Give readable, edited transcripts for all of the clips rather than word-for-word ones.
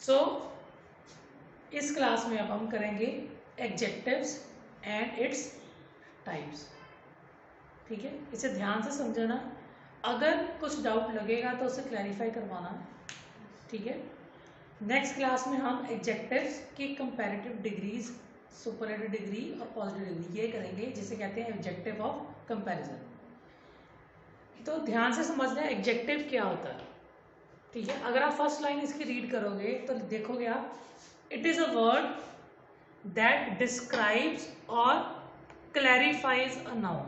सो इस क्लास में अब हम करेंगे एडजेक्टिव्स एंड इट्स टाइप्स। ठीक है, इसे ध्यान से समझना, अगर कुछ डाउट लगेगा तो उसे क्लैरिफाई करवाना। ठीक है, नेक्स्ट क्लास में हम एडजेक्टिव्स की कंपैरेटिव डिग्रीज, सुपरलेटिव डिग्री और पॉजिटिव डिग्री ये करेंगे, जिसे कहते हैं एडजेक्टिव ऑफ कंपैरिजन। तो ध्यान से समझना है एडजेक्टिव क्या होता है। ठीक है, अगर आप फर्स्ट लाइन इसकी रीड करोगे तो देखोगे आप, it is a word that describes और क्लैरिफाइज अ नाउन,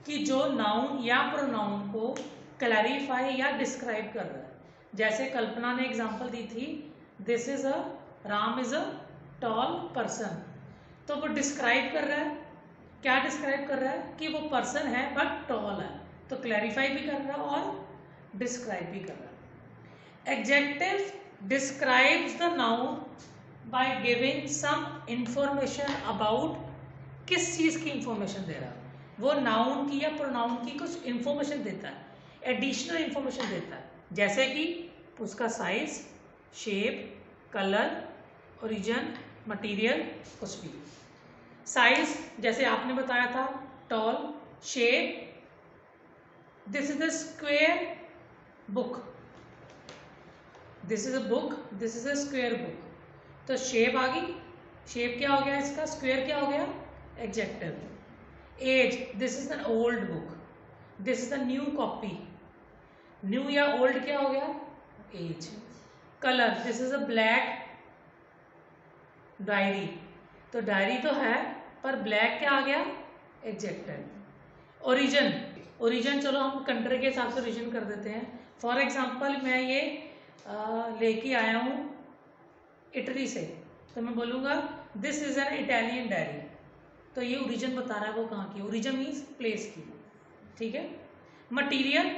कि जो नाउन या प्रोनाउन को क्लैरिफाई या डिस्क्राइब कर रहा है। जैसे कल्पना ने एग्जांपल दी थी, this is a Ram is a tall person, तो वो डिस्क्राइब कर रहा है, क्या डिस्क्राइब कर रहा है कि वो पर्सन है बट टॉल है, तो क्लैरिफाई भी कर रहा है और डिस्क्राइब भी कर रहा है। Adjective describes the noun by giving some information about, किस चीज की इंफॉर्मेशन दे रहा है, वो नाउन की या प्रोनाउन की कुछ इंफॉर्मेशन देता है, एडिशनल इंफॉर्मेशन देता है, जैसे कि उसका size, shape, colour, origin, material, कुछ भी। साइज जैसे आपने बताया था, tall, shape, this is a square book, this is a book, this is a square book, तो शेप आ गई, शेप क्या हो गया इसका, स्क्वायर क्या हो गया, adjective. Age, this is an old book, this is a new copy, new या ओल्ड क्या हो गया, age. Colour, this is a black diary, तो डायरी तो है पर ब्लैक क्या आ गया, एडजेक्टिव। ओरिजिन, ओरिजिन चलो हम कंट्री के हिसाब से ओरिजिन कर देते हैं। फॉर एग्जांपल मैं ये लेके आया हूँ इटली से, तो मैं बोलूँगा this is an Italian diary, तो ये ओरिजिन बता रहा है वो कहाँ की, ओरिजिन मीन्स प्लेस की। ठीक है, material,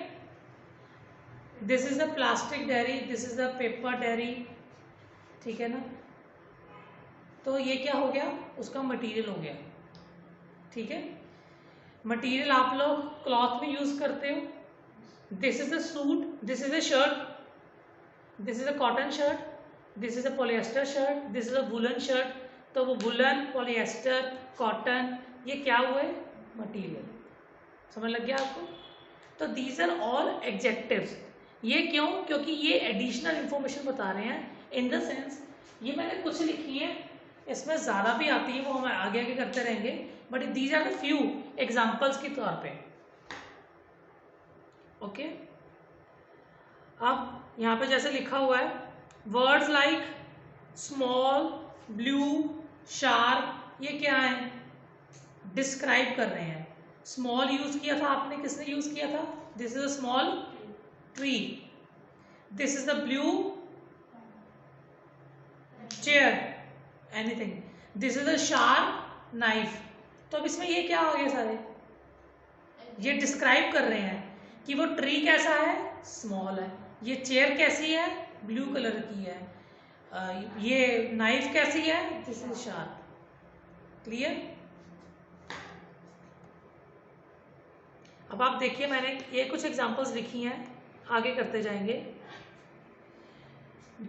this is the plastic diary, this is the paper diary. ठीक है ना, तो ये क्या हो गया, उसका मटेरियल हो गया। ठीक है, मटेरियल आप लोग क्लॉथ में यूज करते हो, this is a suit, this is a shirt, this is a cotton shirt, this is a polyester shirt, this is a woollen shirt, तो वो वुलन, पॉलिएस्टर, कॉटन, ये क्या हुए, मटेरियल। समझ लग गया आपको। तो दीज आर ऑल एडजेक्टिव्स। ये क्यों, क्योंकि ये एडिशनल इंफॉर्मेशन बता रहे हैं, इन द सेंस ये मैंने कुछ लिखी है, इसमें ज़्यादा भी आती है, वो हम आगे आगे करते रहेंगे, but these are the few examples के तौर पे। ओके, अब यहाँ पे जैसे लिखा हुआ है, words like small, blue, sharp, ये क्या है, डिस्क्राइब कर रहे हैं। स्मॉल यूज किया था आपने, किसने यूज किया था, this is a small tree, this is the blue chair, anything, this is a sharp knife. तो अब इसमें ये क्या हो गया, सारे ये डिस्क्राइब कर रहे हैं कि वो ट्री कैसा है, स्मॉल है, ये चेयर कैसी है, ब्लू कलर की है, ये नाइफ कैसी है, दिस इज शार्प। क्लियर। अब आप देखिए, मैंने ये कुछ एग्जांपल्स लिखी हैं, आगे करते जाएंगे।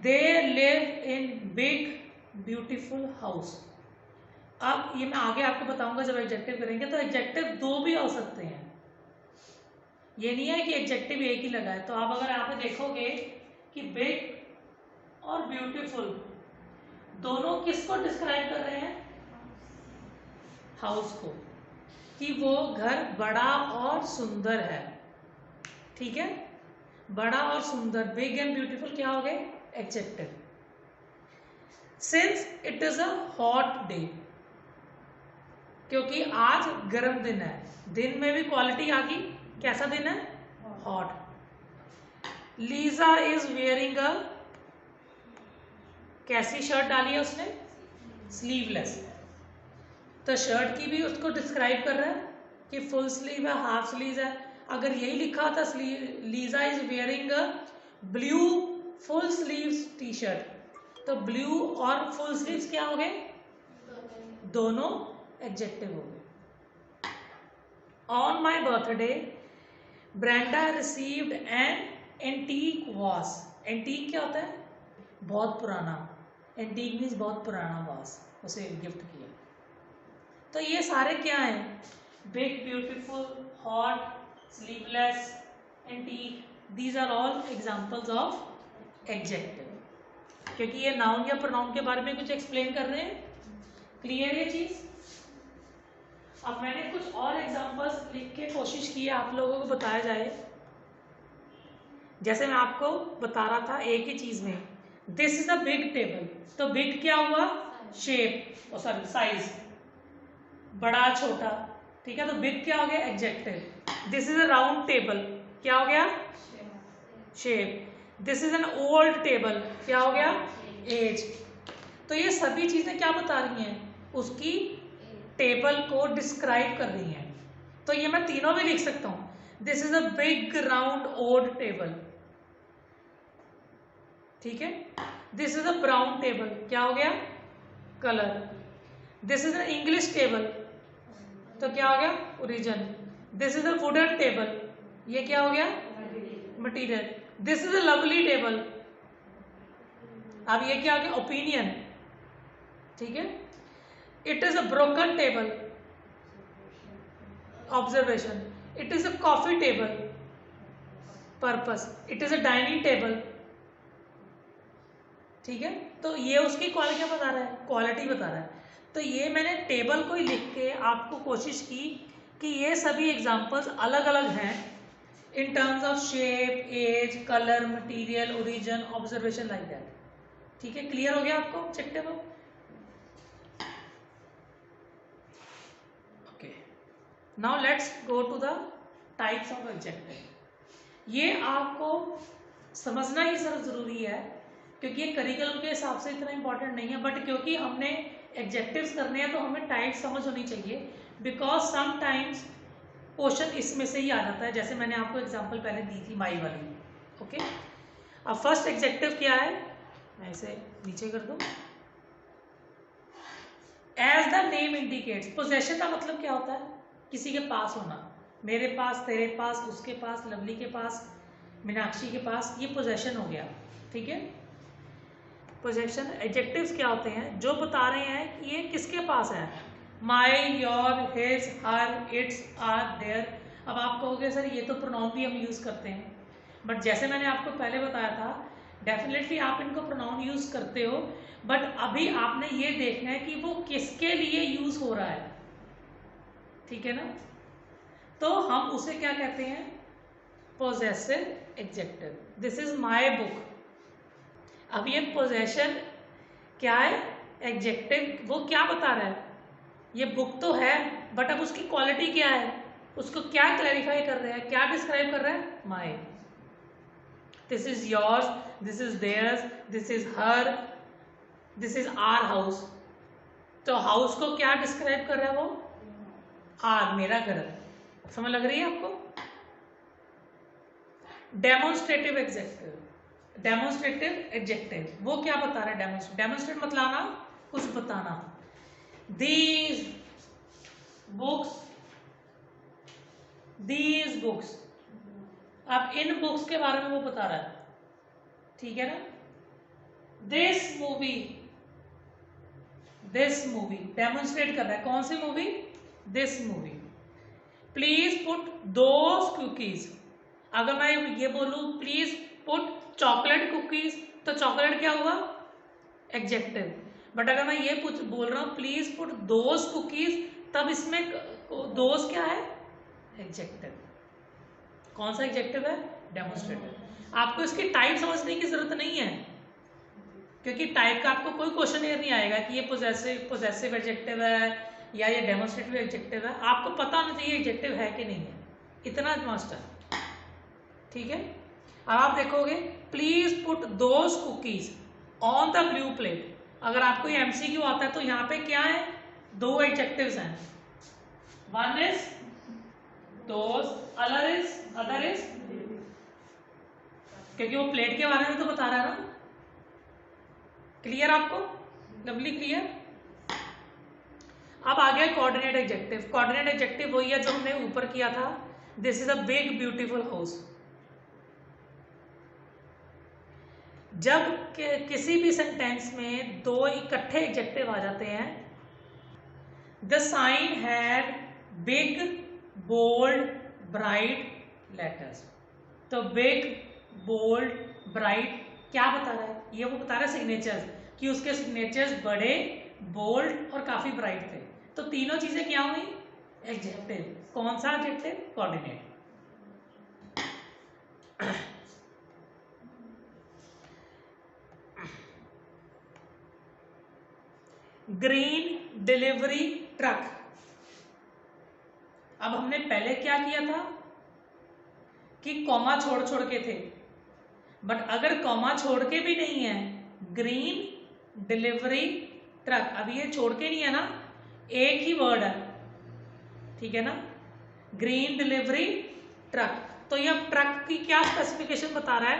They live in big beautiful house. अब ये मैं आगे आपको बताऊंगा जब एडजेक्टिव करेंगे, तो एडजेक्टिव दो भी हो सकते हैं, ये नहीं है कि एडजेक्टिव एक ही लगा है। तो आप अगर यहाँ पे देखोगे कि बिग और ब्यूटीफुल दोनों किसको डिस्क्राइब कर रहे हैं, हाउस को, कि वो घर बड़ा और सुंदर है। ठीक है, बड़ा और सुंदर, बिग एंड ब्यूटीफुल क्या हो गए, adjective. Since it is a hot day, क्योंकि आज गर्म दिन है, दिन में भी क्वालिटी आ गई, कैसा दिन है, hot. Lisa is wearing a, कैसी शर्ट डाली है उसने, स्लीवलेस, तो शर्ट की भी उसको डिस्क्राइब कर रहा है कि फुल स्लीव है, हाफ स्लीव है। अगर यही लिखा था Lisa is wearing a blue full sleeves T shirt, तो ब्लू और फुल स्लीव्स क्या हो गए, दोनों एडजेक्टिव हो गए। On my birthday Brenda received an antique watch, antique क्या होता है? बहुत पुराना। एंटीक मीन्स बहुत पुराना वास, उसे गिफ्ट किया। तो ये सारे क्या हैं? Big, beautiful, hot, sleeveless, antique, these are all examples of adjective, क्योंकि ये नाउन या प्रोनाउन के बारे में कुछ एक्सप्लेन कर रहे हैं। क्लियर ये चीज? अब मैंने कुछ और एग्जांपल्स लिख के कोशिश की है आप लोगों को बताया जाए। जैसे मैं आपको बता रहा था एक ही चीज में, this is a big table, तो बिग क्या हुआ? शेप, सॉरी साइज, बड़ा छोटा, ठीक है। तो बिग क्या हो गया? Adjective. This is a round table, क्या हो गया? Shape. This is an old table, क्या हो गया? एज। तो ये सभी चीजें क्या बता रही हैं? उसकी टेबल को डिस्क्राइब कर रही हैं। तो ये मैं तीनों भी लिख सकता हूं। This is a big round old table, ठीक है। This is a brown table, क्या हो गया? Colour. This is a English table, तो क्या हो गया? Origin. This is a wooden table, ये क्या हो गया? Material. This is a lovely table, अब ये क्या हो गया? ओपिनियन, ठीक है। It is a broken table, observation. It is a coffee table, purpose. It is a dining table, ठीक है। तो ये उसकी क्वालिटी बता रहा है, क्वालिटी बता रहा है। तो ये मैंने टेबल को ही लिख के आपको कोशिश की कि ये सभी एग्जांपल्स अलग अलग हैं in terms of shape, age, colour, material, origin, observation, like that, ठीक है। क्लियर हो गया आपको objective? Okay, now let's go to the types of adjective. ये आपको समझना ही सर जरूरी है, क्योंकि ये करिकुलम के हिसाब से इतना इंपॉर्टेंट नहीं है, बट क्योंकि हमने एडजेक्टिव्स करने हैं तो हमें टाइप समझ होनी चाहिए, बिकॉज समटाइम्स क्वेश्चन इसमें से ही आ जाता है। जैसे मैंने आपको एग्जांपल पहले दी थी माई वाली, ओके। अब फर्स्ट एडजेक्टिव क्या है? मैं इसे नीचे कर दूं। As the name indicates, possession का मतलब क्या होता है? किसी के पास होना। मेरे पास, तेरे पास, उसके पास, लवली के पास, मीनाक्षी के पास, ये पोजेशन हो गया, ठीक है। पोजेशन एडजेक्टिव्स क्या होते हैं? जो बता रहे हैं कि ये किसके पास है। My, your, his, her, its, our, their. अब आप कहोगे सर ये तो प्रोनाउन भी हम यूज करते हैं, बट जैसे मैंने आपको पहले बताया था, डेफिनेटली आप इनको प्रोनाउन यूज करते हो, बट अभी आपने ये देखना है कि वो किसके लिए यूज हो रहा है, ठीक है ना। तो हम उसे क्या कहते हैं? Possessive adjective. This is my book. अब ये पोजेशन क्या है? एडजेक्टिव। वो क्या बता रहा है? ये बुक तो है, बट अब उसकी क्वालिटी क्या है? उसको क्या क्लैरिफाई कर रहा है, क्या डिस्क्राइब कर रहा है? My. This is yours, this is theirs, this is her, this is our house. तो हाउस को क्या डिस्क्राइब कर रहा है वो? आर, मेरा घर। समझ लग रही है आपको? Demonstrative adjective. डेमोन्स्ट्रेटिव एडजेक्टिव वो क्या बता रहा है? डेमोन्स्ट्रेट मतलब कुछ बताना। These books, these books. अब इन बुक्स के बारे में वो बता रहा है, ठीक है ना। This movie, this movie demonstrate कर रहा है। कौन सी मूवी? This movie. Please put those cookies. अगर मैं ये बोलूं प्लीज पुट चॉकलेट कुकीज, तो चॉकलेट क्या हुआ? एडजेक्टिव। बट अगर मैं ये बोल रहा हूं प्लीज पुट दोज कुकीज, तब इसमें दोज क्या है? एडजेक्टिव। कौन सा एडजेक्टिव है? डेमोन्स्ट्रेटिव। आपको इसकी टाइप समझने की जरूरत नहीं है, क्योंकि टाइप का आपको कोई क्वेश्चन नहीं आएगा कि ये पोजेसिव एडजेक्टिव है या ये डेमोन्स्ट्रेटिव एडजेक्टिव है। आपको पता होना चाहिए एडजेक्टिव है कि नहीं है, इतना मास्टर, ठीक है। अब आप देखोगे please put those cookies on the blue plate. अगर आपको ये एमसीक्यू आता है तो यहाँ पे क्या है? दो एडजेक्टिव्स हैं। One is those, other is, क्योंकि वो प्लेट के बारे में तो बता रहा है ना। क्लियर आपको? Lovely, clear. अब आ गया कोऑर्डिनेट एडजेक्टिव। कोऑर्डिनेट एडजेक्टिव वही है जो हमने ऊपर किया था। This is a big beautiful house. जब किसी भी सेंटेंस में दो इकट्ठे एडजेक्टिव आ जाते हैं, the sign had big bold bright letters. तो बिग बोल्ड ब्राइट क्या बता रहा है? ये वो बता रहा है सिग्नेचर्स, कि उसके सिग्नेचर्स बड़े, बोल्ड और काफी ब्राइट थे। तो तीनों चीजें क्या हुई? एडजेक्टिव। कौन सा adjective? Coordinate. Green delivery truck. अब हमने पहले क्या किया था कि कॉमा छोड़ छोड़ के थे, बट अगर कॉमा छोड़ के भी नहीं है, ग्रीन डिलीवरी ट्रक, अब ये छोड़ के नहीं है ना, एक ही वर्ड है, ठीक है ना, ग्रीन डिलीवरी ट्रक। तो ये ट्रक की क्या स्पेसिफिकेशन बता रहा है?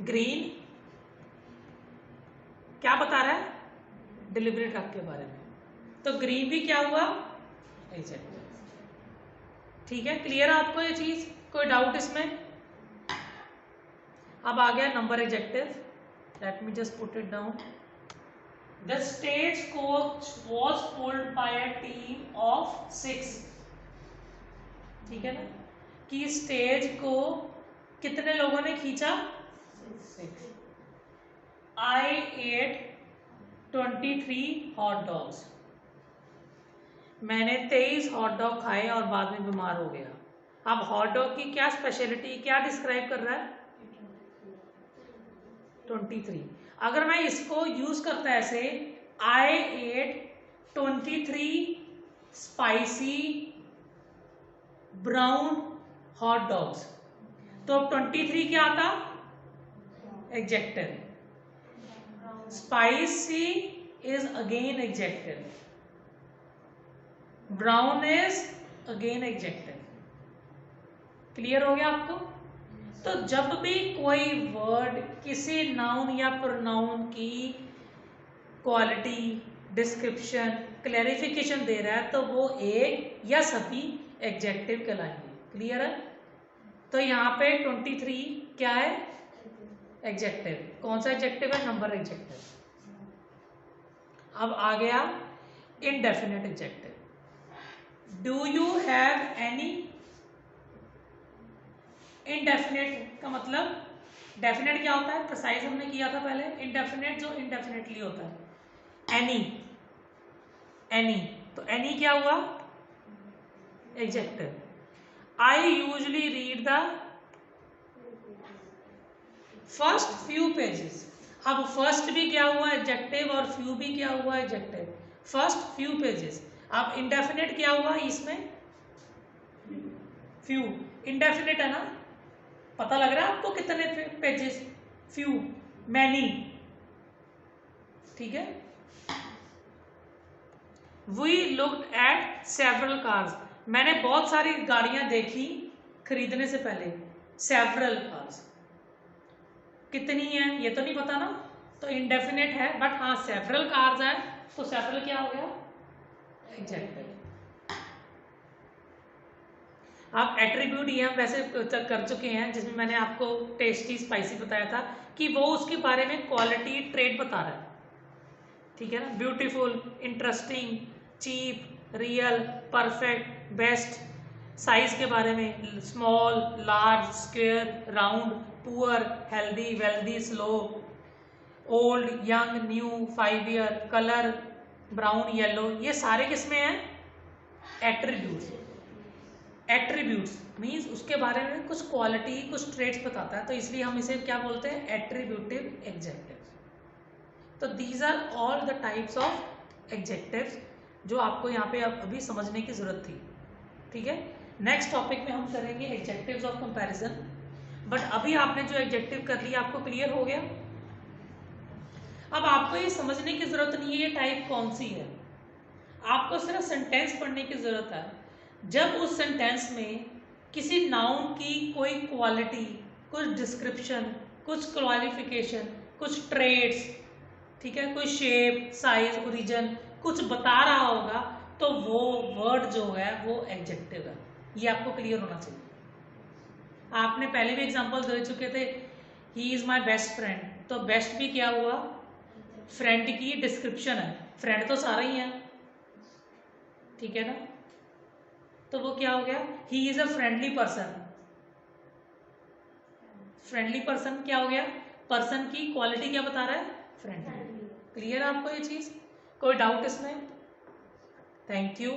ग्रीन क्या बता रहा है? डिलीवरी ट्रक के बारे में। तो ग्रीन भी क्या हुआ? एडजेक्टिव। ठीक है, क्लियर है आपको ये चीज? कोई डाउट इसमें? अब आ गया number adjective. Let me just put it down. The stage coach was pulled bye a team of 6। ठीक है ना, कि स्टेज को कितने लोगों ने खींचा? 6। I ate 23 hot dogs. मैंने 23 हॉट डॉग खाए और बाद में बीमार हो गया। अब हॉट डॉग की क्या स्पेशलिटी, क्या डिस्क्राइब कर रहा है? 23। अगर मैं इसको यूज करता ऐसे, I ate 23 spicy brown hot dogs, तो 23 क्या आता? Adjective. Spicy is again adjective. Brown is again adjective. Clear हो गया आपको? तो जब भी कोई वर्ड किसी नाउन या प्रोनाउन की क्वालिटी, डिस्क्रिप्शन, क्लैरिफिकेशन दे रहा है, तो वो एक या सभी एडजेक्टिव कहलाएंगे। क्लियर है? तो यहाँ पे 23 क्या है? एडजेक्टिव। कौन सा एडजेक्टिव है? Number adjective. अब आ गया indefinite adjective. Do you have any? Indefinite का मतलब, डेफिनेट क्या होता है? प्रिसाइज हमने किया था पहले। इनडेफिनेट जो इनडेफिनेटली होता है। एनी, एनी, तो एनी क्या हुआ? Adjective. I usually read the first few pages. अब फर्स्ट भी क्या हुआ? एडजेक्टिव, और फ्यू भी क्या हुआ? एडजेक्टिव। First few pages. अब इंडेफिनिट क्या हुआ इसमें? फ्यू। इंडेफिनिट है ना? पता लग रहा है आपको कितने पेजेस? Few, many. ठीक है। We looked at several cars. मैंने बहुत सारी गाड़ियां देखी खरीदने से पहले। सेवरल कार्स, कितनी है ये तो नहीं पता ना, तो इंडेफिनेट है, बट हाँ सेवरल कार्स है, तो सेवरल क्या हो गया? एडजेक्टिव। आप एट्रीब्यूट ये हम वैसे कर चुके हैं, जिसमें मैंने आपको टेस्टी स्पाइसी बताया था कि वो उसके बारे में क्वालिटी ट्रेट बता रहा है। ठीक है ना? Beautiful, interesting, cheap, real, perfect, best. Size के बारे में, small, large, square, round, poor, healthy, wealthy, slow, old, young, new, 5 year, colour, brown, yellow, ये सारे किसमें हैं? एट्रीब्यूट्स। एट्रीब्यूट्स मीन्स उसके बारे में कुछ क्वालिटी, कुछ ट्रेट्स बताता है, तो इसलिए हम इसे क्या बोलते हैं? Attributive adjective. तो these are all the types of adjectives जो आपको यहाँ पे अभी समझने की जरूरत थी। ठीक है, नेक्स्ट टॉपिक में हम करेंगे एडजेक्टिव्स ऑफ कंपैरिजन। बट अभी आपने जो एडजेक्टिव कर लिया, आपको क्लियर हो गया। अब आपको ये समझने की जरूरत नहीं है ये टाइप कौन सी है, आपको सिर्फ सेंटेंस पढ़ने की जरूरत है। जब उस सेंटेंस में किसी नाउन की कोई क्वालिटी, कुछ डिस्क्रिप्शन, कुछ क्वालिफिकेशन, कुछ ट्रेड्स, ठीक है, कोई शेप, साइज, ओरिजिन कुछ बता रहा होगा, तो वो वर्ड जो है वो एडजेक्टिव है। ये आपको क्लियर होना चाहिए। आपने पहले भी एग्जांपल दे चुके थे, he is my best friend, तो बेस्ट भी क्या हुआ, फ्रेंड की डिस्क्रिप्शन है, फ्रेंड तो सारा ही है, ठीक है ना, तो वो क्या हो गया, he is a friendly person. Friendly person क्या हो गया, पर्सन की क्वालिटी क्या बता रहा है, फ्रेंडली। क्लियर है आपको ये चीज, कोई डाउट इसमें? Thank you.